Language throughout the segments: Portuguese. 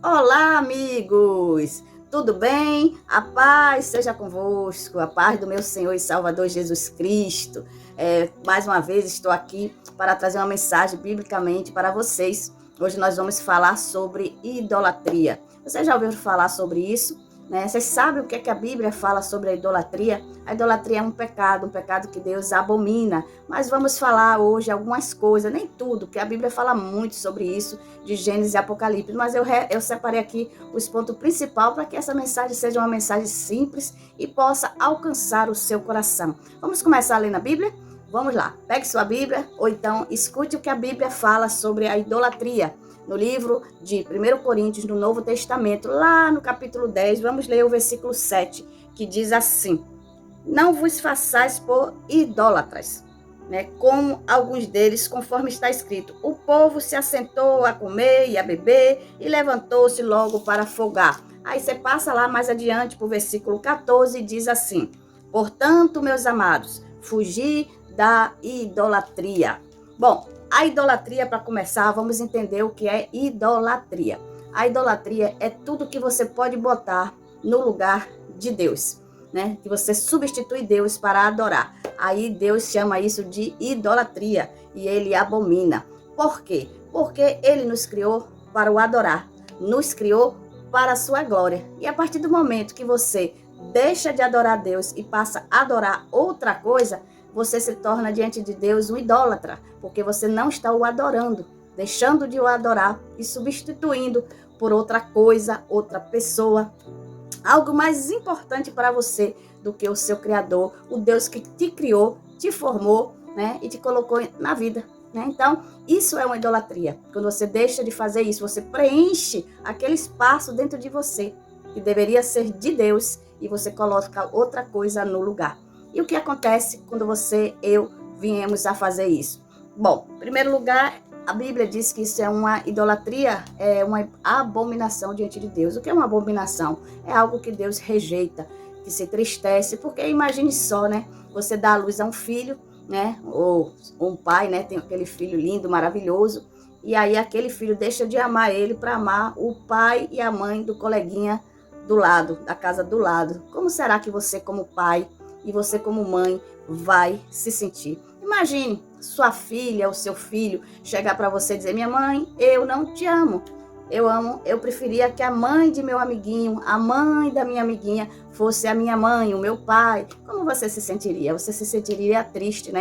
Olá, amigos! Tudo bem? A paz seja convosco, a paz do meu Senhor e Salvador Jesus Cristo. Mais uma vez estou aqui para trazer uma mensagem biblicamente para vocês. Hoje nós vamos falar sobre idolatria. Você já ouviu falar sobre isso? Vocês sabem o que a Bíblia fala sobre a idolatria? A idolatria é um pecado que Deus abomina. Mas vamos falar hoje algumas coisas, nem tudo, porque a Bíblia fala muito sobre isso, de Gênesis e Apocalipse. Mas eu separei aqui os pontos principais para que essa mensagem seja uma mensagem simples e possa alcançar o seu coração. Vamos começar a ler na Bíblia? Vamos lá, pegue sua Bíblia ou então escute o que a Bíblia fala sobre a idolatria. No livro de 1 Coríntios, no Novo Testamento, lá no capítulo 10, vamos ler o versículo 7, que diz assim: não vos façais por idólatras, como alguns deles, conforme está escrito, o povo se assentou a comer e a beber e levantou-se logo para folgar. Aí você passa lá mais adiante para o versículo 14 e diz assim: portanto, meus amados, fugi da idolatria. Bom, a idolatria, para começar, vamos entender o que é idolatria. A idolatria é tudo que você pode botar no lugar de Deus, que você substitui Deus para adorar. Aí Deus chama isso de idolatria e ele abomina. Por quê? Porque ele nos criou para o adorar, nos criou para a sua glória. E a partir do momento que você deixa de adorar Deus e passa a adorar outra coisa, você se torna diante de Deus um idólatra, porque você não está o adorando, deixando de o adorar e substituindo por outra coisa, outra pessoa, algo mais importante para você do que o seu Criador, o Deus que te criou, te formou, e te colocou na vida. Então, isso é uma idolatria. Quando você deixa de fazer isso, você preenche aquele espaço dentro de você, que deveria ser de Deus, e você coloca outra coisa no lugar. E o que acontece quando você, viemos a fazer isso? Bom, em primeiro lugar, a Bíblia diz que isso é uma idolatria, é uma abominação diante de Deus. O que é uma abominação? É algo que Deus rejeita, que se entristece, porque imagine só, você dá à luz a um filho, ou um pai, tem aquele filho lindo, maravilhoso, e aí aquele filho deixa de amar ele para amar o pai e a mãe do coleguinha do lado, da casa do lado. Como será que você, como pai, e você como mãe vai se sentir? Imagine sua filha ou seu filho chegar para você e dizer: minha mãe, eu não te amo. Eu preferia que a mãe de meu amiguinho, a mãe da minha amiguinha, fosse a minha mãe, o meu pai. Como você se sentiria? Você se sentiria triste,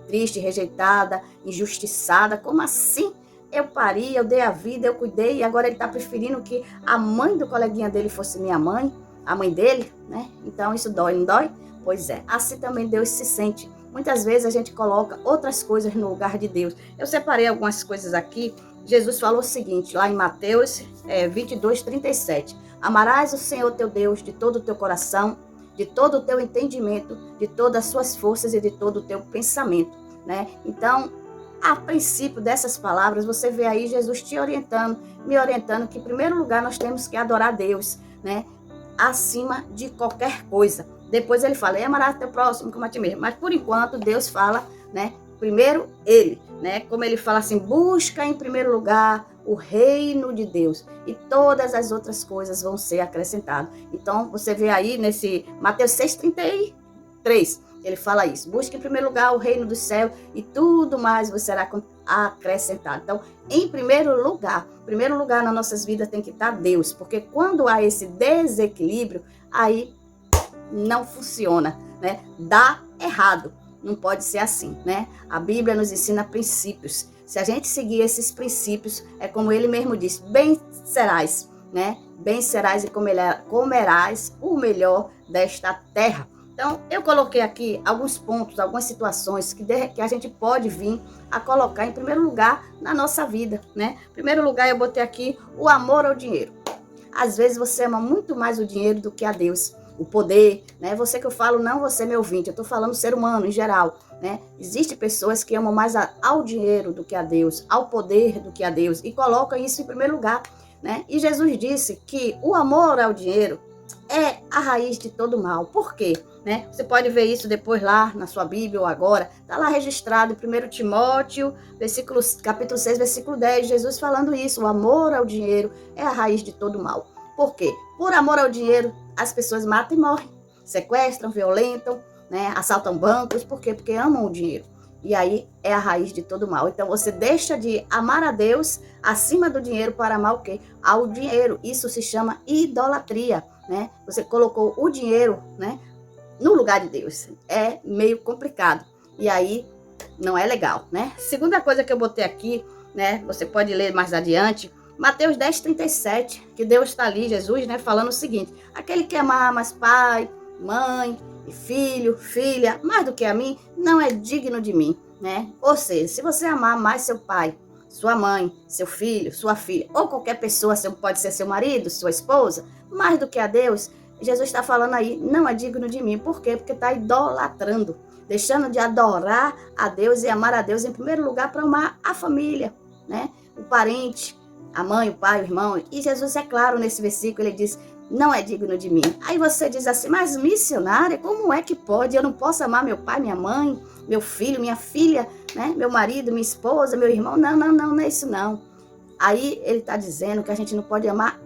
Triste, rejeitada, injustiçada. Como assim? Eu pari, eu dei a vida, eu cuidei, e agora ele está preferindo que a mãe do coleguinha dele fosse minha mãe, a mãe dele, Então isso dói, não dói? Pois é, assim também Deus se sente. Muitas vezes a gente coloca outras coisas no lugar de Deus. Eu separei algumas coisas aqui. Jesus falou o seguinte, lá em Mateus 22:37. Amarás o Senhor teu Deus de todo o teu coração, de todo o teu entendimento, de todas as suas forças e de todo o teu pensamento. Então, a princípio dessas palavras, você vê aí Jesus te orientando, me orientando que, em primeiro lugar, nós temos que adorar Deus, acima de qualquer coisa. Depois ele fala: amarás teu próximo como a ti mesmo. Mas, por enquanto, Deus fala, primeiro ele, como ele fala assim: busca em primeiro lugar o reino de Deus e todas as outras coisas vão ser acrescentadas. Então, você vê aí nesse Mateus 6:33, ele fala isso: busca em primeiro lugar o reino do céu e tudo mais você será acrescentado. Então, em primeiro lugar nas nossas vidas tem que estar Deus, porque quando há esse desequilíbrio, aí não funciona, dá errado, não pode ser assim, A Bíblia nos ensina princípios. Se a gente seguir esses princípios, é como ele mesmo disse: bem serás, Bem serás e comerás o melhor desta terra. Então, eu coloquei aqui alguns pontos, algumas situações que a gente pode vir a colocar em primeiro lugar na nossa vida, Em primeiro lugar, eu botei aqui o amor ao dinheiro. Às vezes você ama muito mais o dinheiro do que a Deus, o poder, Você que eu falo, não você, meu ouvinte, eu estou falando ser humano em geral, Existem pessoas que amam mais ao dinheiro do que a Deus, ao poder do que a Deus, e colocam isso em primeiro lugar, E Jesus disse que o amor ao dinheiro é a raiz de todo mal. Por quê? né? Você pode ver isso depois lá na sua Bíblia ou agora. Está lá registrado em 1 Timóteo, capítulo 6, versículo 10, Jesus falando isso. O amor ao dinheiro é a raiz de todo mal. Por quê? Por amor ao dinheiro, as pessoas matam e morrem. Sequestram, violentam, né? Assaltam bancos. Por quê? Porque amam o dinheiro. E aí é a raiz de todo mal. Então você deixa de amar a Deus acima do dinheiro para amar o quê? Ao dinheiro. Isso se chama idolatria, né? Você colocou o dinheiro, né, no lugar de Deus. É meio complicado. E aí não é legal, né? Segunda coisa que eu botei aqui, né? Você pode ler mais adiante. Mateus 10:37, que Deus está ali, Jesus, né, falando o seguinte: aquele que amar mais pai, mãe e filho, filha, mais do que a mim, não é digno de mim, né? Ou seja, se você amar mais seu pai, sua mãe, seu filho, sua filha, ou qualquer pessoa, pode ser seu marido, sua esposa, mais do que a Deus, Jesus está falando aí, não é digno de mim. Por quê? Porque está idolatrando, deixando de adorar a Deus e amar a Deus em primeiro lugar para amar a família, né? O parente, a mãe, o pai, o irmão. E Jesus é claro nesse versículo, ele diz, não é digno de mim. Aí você diz assim, mas missionária, como é que pode? Eu não posso amar meu pai, minha mãe, meu filho, minha filha, né? Meu marido, minha esposa, meu irmão. Não é isso não. Aí ele está dizendo que a gente não pode amar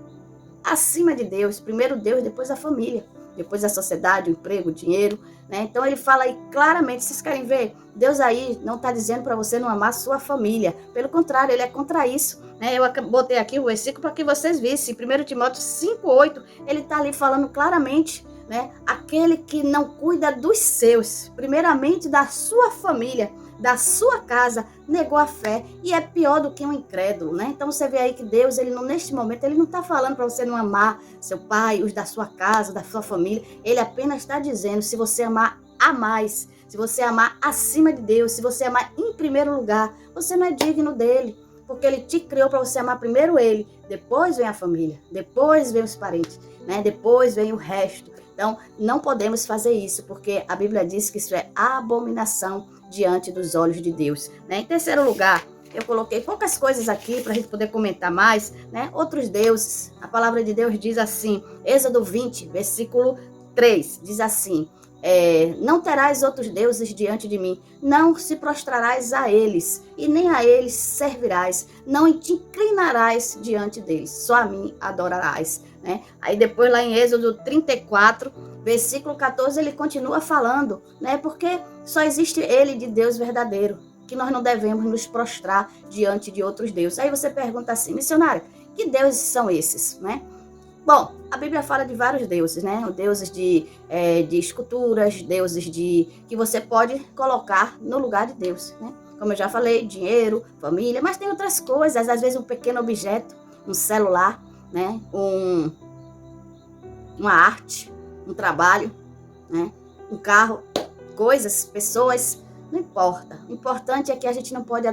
acima de Deus. Primeiro Deus, depois a família, depois a sociedade, o emprego, o dinheiro, né? Então ele fala aí claramente, vocês querem ver? Deus aí não está dizendo para você não amar sua família. Pelo contrário, ele é contra isso, né? Eu botei aqui o versículo para que vocês vissem. 1 Timóteo 5:8, ele está ali falando claramente, né? Aquele que não cuida dos seus, primeiramente da sua família, da sua casa, negou a fé e é pior do que um incrédulo, né? Então você vê aí que Deus, ele não, neste momento, ele não está falando para você não amar seu pai, os da sua casa, da sua família. Ele apenas está dizendo, se você amar a mais, se você amar acima de Deus, se você amar em primeiro lugar, você não é digno dele, porque ele te criou para você amar primeiro ele, depois vem a família, depois vem os parentes, né? Depois vem o resto. Então, não podemos fazer isso, porque a Bíblia diz que isso é abominação diante dos olhos de Deus, né? Em terceiro lugar, eu coloquei poucas coisas aqui para a gente poder comentar mais, né? Outros deuses. A palavra de Deus diz assim, Êxodo 20, versículo 3, diz assim, não terás outros deuses diante de mim, não se prostrarás a eles, e nem a eles servirás, não te inclinarás diante deles, só a mim adorarás, né? Aí depois lá em Êxodo 34, versículo 14, ele continua falando, né? Porque só existe ele de Deus verdadeiro, que nós não devemos nos prostrar diante de outros deuses. Aí você pergunta assim, missionária, que deuses são esses, né? Bom, a Bíblia fala de vários deuses, né? Deuses de esculturas, deuses que você pode colocar no lugar de Deus, né? Como eu já falei, dinheiro, família, mas tem outras coisas, às vezes um pequeno objeto, um celular, né? Uma arte, um trabalho, né? Um carro, coisas, pessoas, não importa. O importante é que a gente não pode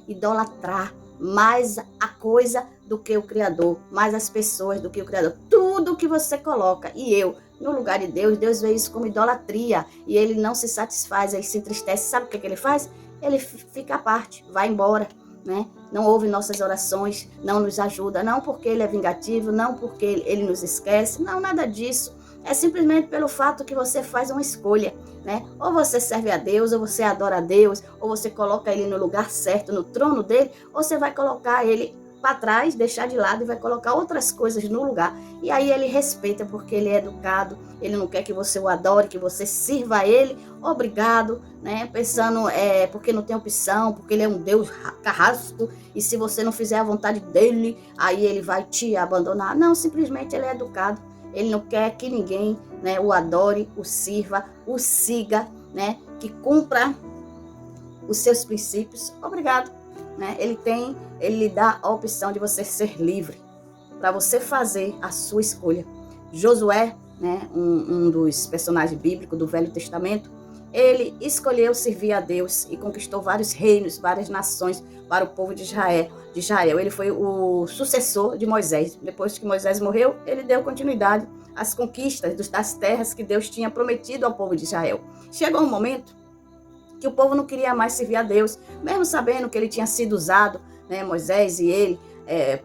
idolatrar mais a coisa do que o Criador, mais as pessoas do que o Criador. Tudo que você coloca, e eu, no lugar de Deus, Deus vê isso como idolatria, e ele não se satisfaz, ele se entristece. Sabe o que ele faz? Ele fica à parte, vai embora, né? Não ouve nossas orações, não nos ajuda, não porque ele é vingativo, não porque ele nos esquece, não, nada disso. É simplesmente pelo fato que você faz uma escolha, né? Ou você serve a Deus, ou você adora a Deus, ou você coloca ele no lugar certo, no trono dele, ou você vai colocar ele para trás, deixar de lado e vai colocar outras coisas no lugar. E aí ele respeita porque ele é educado, ele não quer que você o adore, que você sirva a ele, obrigado, né? Pensando, porque não tem opção, porque ele é um Deus carrasco, e se você não fizer a vontade dele, aí ele vai te abandonar. Não, simplesmente ele é educado. Ele não quer que ninguém, né, o adore, o sirva, o siga, né, que cumpra os seus princípios. Obrigado. Né? Ele lhe dá a opção de você ser livre, para você fazer a sua escolha. Josué, né, um dos personagens bíblicos do Velho Testamento, ele escolheu servir a Deus e conquistou vários reinos, várias nações para o povo de Israel. Ele foi o sucessor de Moisés. Depois que Moisés morreu, ele deu continuidade às conquistas das terras que Deus tinha prometido ao povo de Israel. Chegou um momento que o povo não queria mais servir a Deus, mesmo sabendo que ele tinha sido usado, né, Moisés e ele,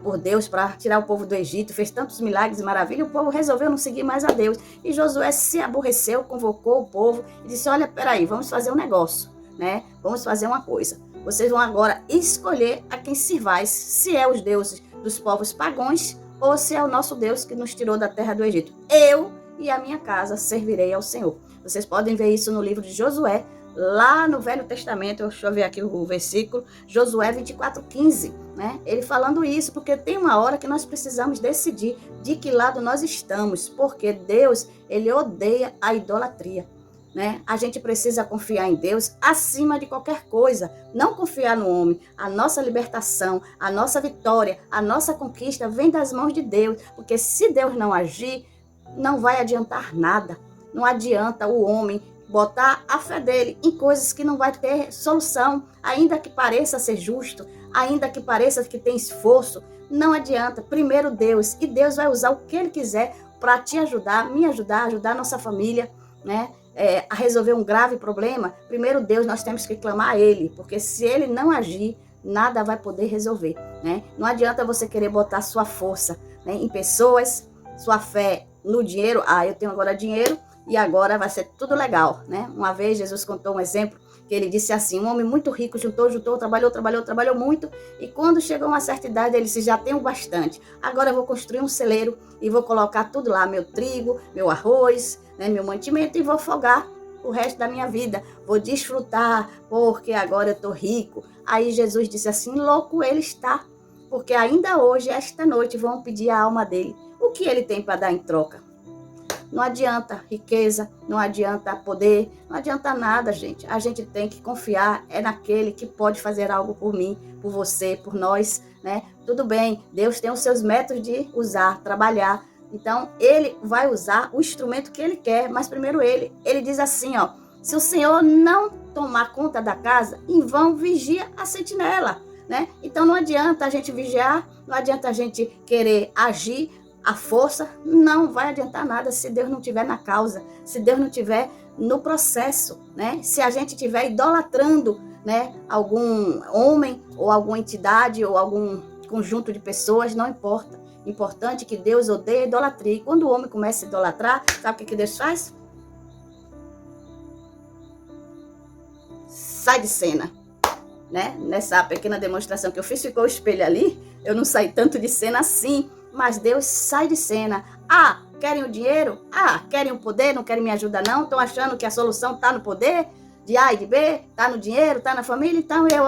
por Deus para tirar o povo do Egito, fez tantos milagres e maravilhas, o povo resolveu não seguir mais a Deus. E Josué se aborreceu, convocou o povo e disse, olha, peraí, vamos fazer um negócio, né? Vamos fazer uma coisa. Vocês vão agora escolher a quem sirvais, se é os deuses dos povos pagãos ou se é o nosso Deus que nos tirou da terra do Egito. Eu e a minha casa servirei ao Senhor. Vocês podem ver isso no livro de Josué, lá no Velho Testamento. Deixa eu ver aqui o versículo, Josué 24:15, né? Ele falando isso, porque tem uma hora que nós precisamos decidir de que lado nós estamos, porque Deus, ele odeia a idolatria, né? A gente precisa confiar em Deus acima de qualquer coisa, não confiar no homem. A nossa libertação, a nossa vitória, a nossa conquista vem das mãos de Deus, porque se Deus não agir, não vai adiantar nada. Não adianta o homem botar a fé dele em coisas que não vai ter solução, ainda que pareça ser justo, ainda que pareça que tem esforço, não adianta. Primeiro Deus, e Deus vai usar o que ele quiser para te ajudar, me ajudar, ajudar a nossa família, né? A resolver um grave problema. Primeiro Deus, nós temos que clamar a ele, porque se ele não agir, nada vai poder resolver, né? Não adianta você querer botar sua força, né, em pessoas, sua fé no dinheiro. Eu tenho agora dinheiro e agora vai ser tudo legal, né? Uma vez Jesus contou um exemplo que ele disse assim, um homem muito rico juntou, trabalhou muito, e quando chegou a uma certa idade ele disse, já tenho bastante, agora eu vou construir um celeiro e vou colocar tudo lá, meu trigo, meu arroz, né, meu mantimento, e vou folgar o resto da minha vida, vou desfrutar, porque agora eu estou rico. Aí Jesus disse assim, louco ele está, porque ainda hoje, esta noite, vão pedir a alma dele. O que ele tem para dar em troca? Não adianta riqueza, não adianta poder, não adianta nada, gente. A gente tem que confiar naquele que pode fazer algo por mim, por você, por nós, né? Tudo bem, Deus tem os seus métodos de usar, trabalhar. Então, ele vai usar o instrumento que ele quer, mas primeiro ele diz assim, ó, se o Senhor não tomar conta da casa, em vão vigia a sentinela, né? Então, não adianta a gente vigiar, não adianta a gente querer agir, a força não vai adiantar nada se Deus não estiver na causa, se Deus não estiver no processo, né? Se a gente estiver idolatrando, né, algum homem ou alguma entidade ou algum conjunto de pessoas, não importa. Importante que Deus odeia a idolatria. E quando o homem começa a idolatrar, sabe o que Deus faz? Sai de cena, né? Nessa pequena demonstração que eu fiz, ficou o espelho ali, eu não saí tanto de cena assim, mas Deus sai de cena. Querem o dinheiro? Querem o poder? Não querem me ajudar não? Estão achando que a solução está no poder? De A e de B? Está no dinheiro? Está na família? Então eu,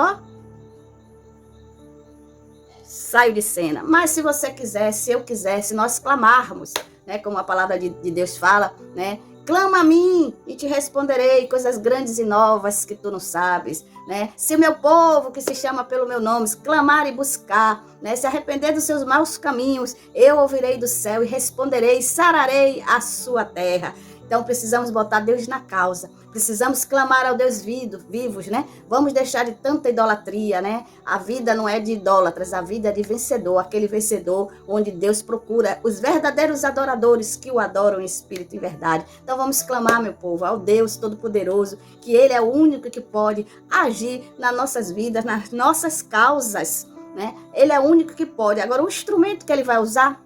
saio de cena. Mas se você quiser, se eu quiser, se nós clamarmos, né, como a palavra de Deus fala, né, clama a mim e te responderei coisas grandes e novas que tu não sabes, né? Se o meu povo que se chama pelo meu nome clamar e buscar, né, se arrepender dos seus maus caminhos, eu ouvirei do céu e responderei, sararei a sua terra. Então precisamos botar Deus na causa, precisamos clamar ao Deus vivos, né? Vamos deixar de tanta idolatria, né? A vida não é de idólatras, a vida é de vencedor, aquele vencedor onde Deus procura os verdadeiros adoradores que o adoram em espírito e verdade. Então vamos clamar, meu povo, ao Deus Todo-Poderoso, que Ele é o único que pode agir nas nossas vidas, nas nossas causas, né? Ele é o único que pode. Agora, o instrumento que Ele vai usar,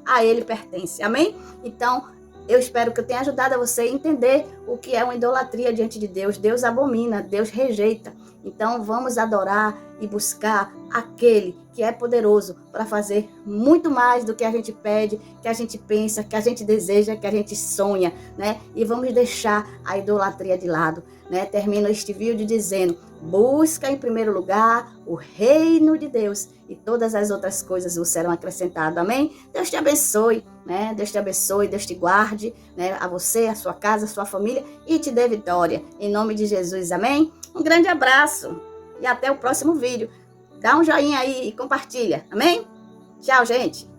a Ele pertence, amém? Então, eu espero que eu tenha ajudado a você a entender o que é uma idolatria diante de Deus. Deus abomina, Deus rejeita. Então vamos adorar e buscar aquele que é poderoso para fazer muito mais do que a gente pede, que a gente pensa, que a gente deseja, que a gente sonha, né? E vamos deixar a idolatria de lado, né? Termino este vídeo dizendo, busca em primeiro lugar o reino de Deus e todas as outras coisas vos serão acrescentadas, amém? Deus te abençoe, né? Deus te abençoe, Deus te guarde, né? A você, a sua casa, a sua família e te dê vitória, em nome de Jesus, amém? Um grande abraço e até o próximo vídeo. Dá um joinha aí e compartilha, amém? Tchau, gente!